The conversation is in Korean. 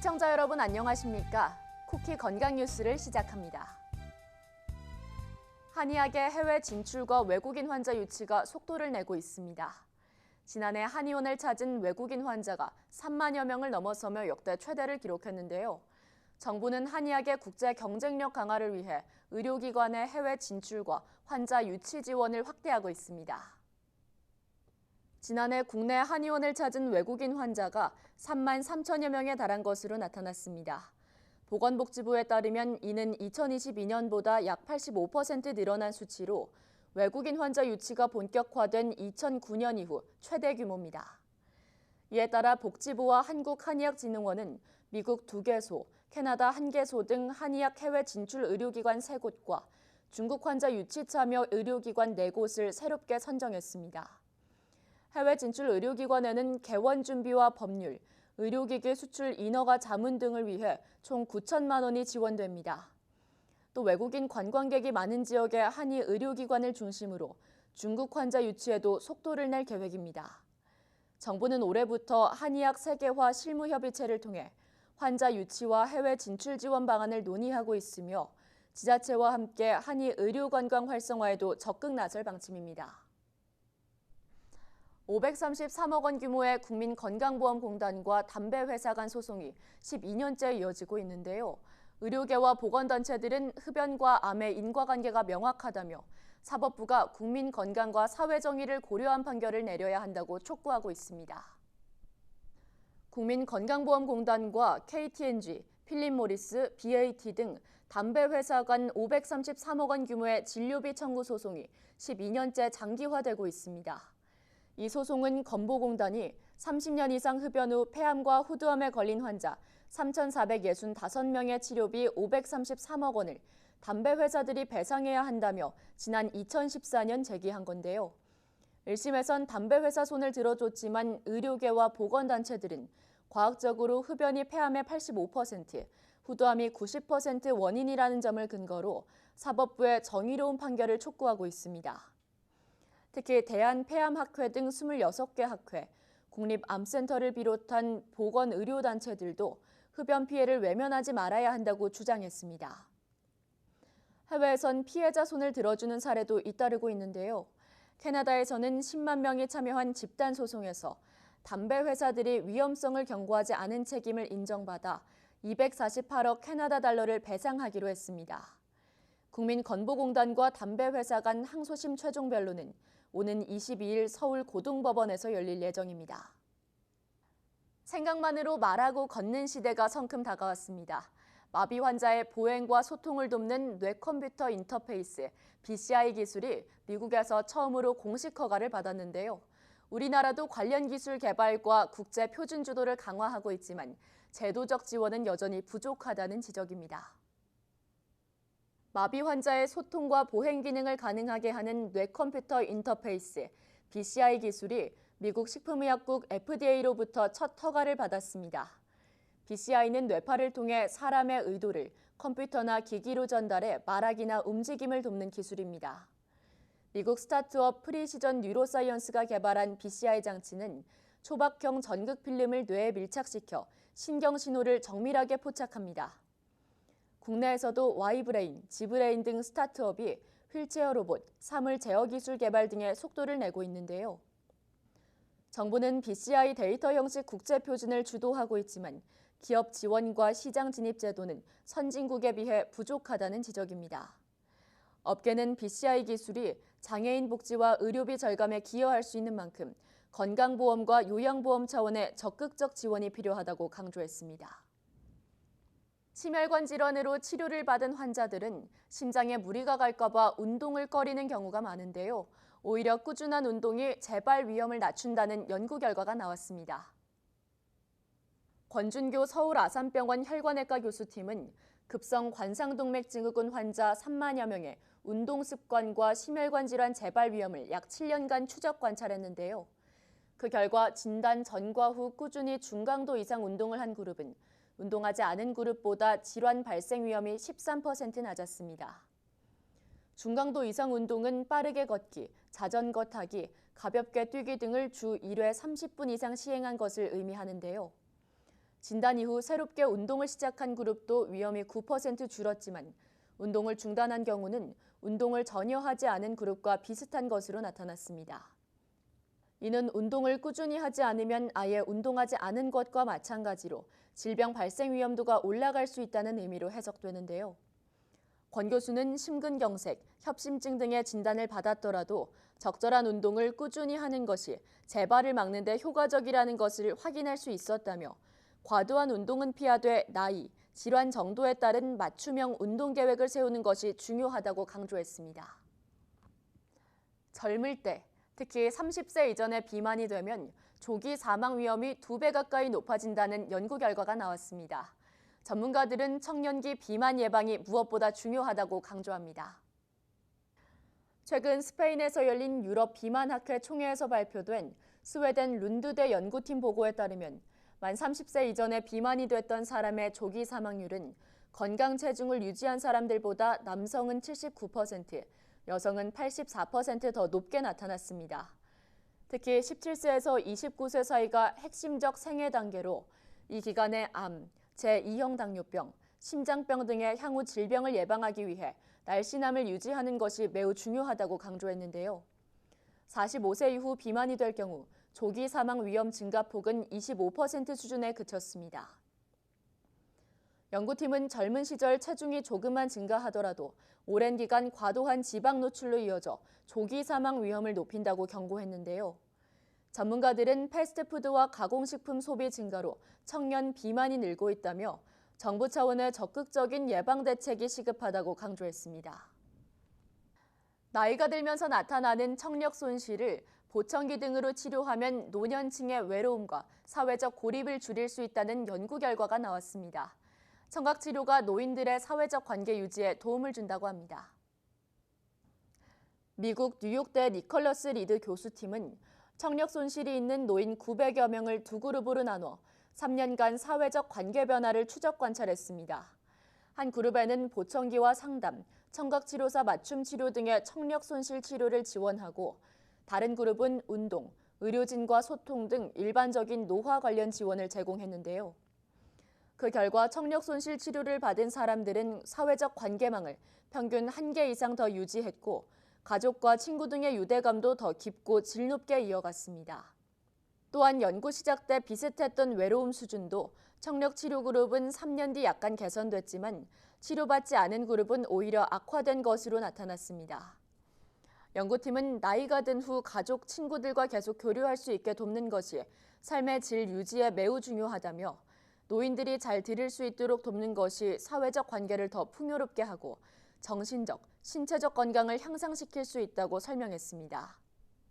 시청자 여러분 안녕하십니까? 쿠키 건강 뉴스를 시작합니다. 한의학의 해외 진출과 외국인 환자 유치가 속도를 내고 있습니다. 지난해 한의원을 찾은 외국인 환자가 3만여 명을 넘어서며 역대 최대를 기록했는데요. 정부는 한의학의 국제 경쟁력 강화를 위해 의료기관의 해외 진출과 환자 유치 지원을 확대하고 있습니다. 지난해 국내 한의원을 찾은 외국인 환자가 3만 3천여 명에 달한 것으로 나타났습니다. 보건복지부에 따르면 이는 2022년보다 약 85% 늘어난 수치로 외국인 환자 유치가 본격화된 2009년 이후 최대 규모입니다. 이에 따라 복지부와 한국한의학진흥원은 미국 2개소, 캐나다 1개소 등 한의학 해외 진출 의료기관 3곳과 중국 환자 유치 참여 의료기관 4곳을 새롭게 선정했습니다. 해외 진출 의료기관에는 개원 준비와 법률, 의료기기 수출 인허가 자문 등을 위해 총 9천만 원이 지원됩니다. 또 외국인 관광객이 많은 지역의 한의 의료기관을 중심으로 중국 환자 유치에도 속도를 낼 계획입니다. 정부는 올해부터 한의학 세계화 실무협의체를 통해 환자 유치와 해외 진출 지원 방안을 논의하고 있으며 지자체와 함께 한의 의료관광 활성화에도 적극 나설 방침입니다. 533억 원 규모의 국민건강보험공단과 담배회사 간 소송이 12년째 이어지고 있는데요. 의료계와 보건단체들은 흡연과 암의 인과관계가 명확하다며 사법부가 국민건강과 사회정의를 고려한 판결을 내려야 한다고 촉구하고 있습니다. 국민건강보험공단과 KT&G, 필립모리스, BAT 등 담배회사 간 533억 원 규모의 진료비 청구 소송이 12년째 장기화되고 있습니다. 이 소송은 건보공단이 30년 이상 흡연 후 폐암과 후두암에 걸린 환자 3,465명의 치료비 533억 원을 담배 회사들이 배상해야 한다며 지난 2014년 제기한 건데요. 1심에선 담배 회사 손을 들어줬지만 의료계와 보건단체들은 과학적으로 흡연이 폐암의 85%, 후두암이 90% 원인이라는 점을 근거로 사법부의 정의로운 판결을 촉구하고 있습니다. 특히 대한폐암학회 등 26개 학회, 국립암센터를 비롯한 보건의료단체들도 흡연 피해를 외면하지 말아야 한다고 주장했습니다. 해외에선 피해자 손을 들어주는 사례도 잇따르고 있는데요. 캐나다에서는 10만 명이 참여한 집단 소송에서 담배 회사들이 위험성을 경고하지 않은 책임을 인정받아 248억 캐나다 달러를 배상하기로 했습니다. 국민건보공단과 담배회사 간 항소심 최종 변론은 오는 22일 서울고등법원에서 열릴 예정입니다. 생각만으로 말하고 걷는 시대가 성큼 다가왔습니다. 마비 환자의 보행과 소통을 돕는 뇌컴퓨터 인터페이스 BCI 기술이 미국에서 처음으로 공식 허가를 받았는데요. 우리나라도 관련 기술 개발과 국제 표준 주도를 강화하고 있지만 제도적 지원은 여전히 부족하다는 지적입니다. 마비 환자의 소통과 보행 기능을 가능하게 하는 뇌컴퓨터 인터페이스 BCI 기술이 미국 식품의약국 FDA로부터 첫 허가를 받았습니다. BCI는 뇌파를 통해 사람의 의도를 컴퓨터나 기기로 전달해 말하기나 움직임을 돕는 기술입니다. 미국 스타트업 프리시전 뉴로사이언스가 개발한 BCI 장치는 초박형 전극 필름을 뇌에 밀착시켜 신경 신호를 정밀하게 포착합니다. 국내에서도 Y브레인, G브레인 등 스타트업이 휠체어 로봇, 사물 제어 기술 개발 등의 속도를 내고 있는데요. 정부는 BCI 데이터 형식 국제 표준을 주도하고 있지만 기업 지원과 시장 진입 제도는 선진국에 비해 부족하다는 지적입니다. 업계는 BCI 기술이 장애인 복지와 의료비 절감에 기여할 수 있는 만큼 건강보험과 요양보험 차원의 적극적 지원이 필요하다고 강조했습니다. 심혈관 질환으로 치료를 받은 환자들은 심장에 무리가 갈까 봐 운동을 꺼리는 경우가 많은데요. 오히려 꾸준한 운동이 재발 위험을 낮춘다는 연구 결과가 나왔습니다. 권준교 서울아산병원 혈관외과 교수팀은 급성 관상동맥 증후군 환자 3만여 명의 운동 습관과 심혈관 질환 재발 위험을 약 7년간 추적 관찰했는데요. 그 결과 진단 전과 후 꾸준히 중강도 이상 운동을 한 그룹은 운동하지 않은 그룹보다 질환 발생 위험이 13% 낮았습니다. 중강도 이상 운동은 빠르게 걷기, 자전거 타기, 가볍게 뛰기 등을 주 1회 30분 이상 시행한 것을 의미하는데요. 진단 이후 새롭게 운동을 시작한 그룹도 위험이 9% 줄었지만 운동을 중단한 경우는 운동을 전혀 하지 않은 그룹과 비슷한 것으로 나타났습니다. 이는 운동을 꾸준히 하지 않으면 아예 운동하지 않은 것과 마찬가지로 질병 발생 위험도가 올라갈 수 있다는 의미로 해석되는데요. 권 교수는 심근경색, 협심증 등의 진단을 받았더라도 적절한 운동을 꾸준히 하는 것이 재발을 막는 데 효과적이라는 것을 확인할 수 있었다며 과도한 운동은 피하되 나이, 질환 정도에 따른 맞춤형 운동 계획을 세우는 것이 중요하다고 강조했습니다. 젊을 때, 특히 30세 이전의 비만이 되면 조기 사망 위험이 2배 가까이 높아진다는 연구 결과가 나왔습니다. 전문가들은 청년기 비만 예방이 무엇보다 중요하다고 강조합니다. 최근 스페인에서 열린 유럽 비만학회 총회에서 발표된 스웨덴 룬드대 연구팀 보고에 따르면 만 30세 이전에 비만이 됐던 사람의 조기 사망률은 건강 체중을 유지한 사람들보다 남성은 79%, 여성은 84% 더 높게 나타났습니다. 특히 17세에서 29세 사이가 핵심적 생애 단계로 이 기간에 암, 제2형 당뇨병, 심장병 등의 향후 질병을 예방하기 위해 날씬함을 유지하는 것이 매우 중요하다고 강조했는데요. 45세 이후 비만이 될 경우 조기 사망 위험 증가폭은 25% 수준에 그쳤습니다. 연구팀은 젊은 시절 체중이 조금만 증가하더라도 오랜 기간 과도한 지방 노출로 이어져 조기 사망 위험을 높인다고 경고했는데요. 전문가들은 패스트푸드와 가공식품 소비 증가로 청년 비만이 늘고 있다며 정부 차원의 적극적인 예방 대책이 시급하다고 강조했습니다. 나이가 들면서 나타나는 청력 손실을 보청기 등으로 치료하면 노년층의 외로움과 사회적 고립을 줄일 수 있다는 연구 결과가 나왔습니다. 청각 치료가 노인들의 사회적 관계 유지에 도움을 준다고 합니다. 미국 뉴욕대 니컬러스 리드 교수팀은 청력 손실이 있는 노인 900여 명을 두 그룹으로 나눠 3년간 사회적 관계 변화를 추적 관찰했습니다. 한 그룹에는 보청기와 상담, 청각치료사 맞춤 치료 등의 청력 손실 치료를 지원하고 다른 그룹은 운동, 의료진과 소통 등 일반적인 노화 관련 지원을 제공했는데요. 그 결과 청력 손실 치료를 받은 사람들은 사회적 관계망을 평균 1개 이상 더 유지했고 가족과 친구 등의 유대감도 더 깊고 질 높게 이어갔습니다. 또한 연구 시작 때 비슷했던 외로움 수준도 청력 치료 그룹은 3년 뒤 약간 개선됐지만 치료받지 않은 그룹은 오히려 악화된 것으로 나타났습니다. 연구팀은 나이가 든 후 가족, 친구들과 계속 교류할 수 있게 돕는 것이 삶의 질 유지에 매우 중요하다며 노인들이 잘 들을 수 있도록 돕는 것이 사회적 관계를 더 풍요롭게 하고 정신적, 신체적 건강을 향상시킬 수 있다고 설명했습니다.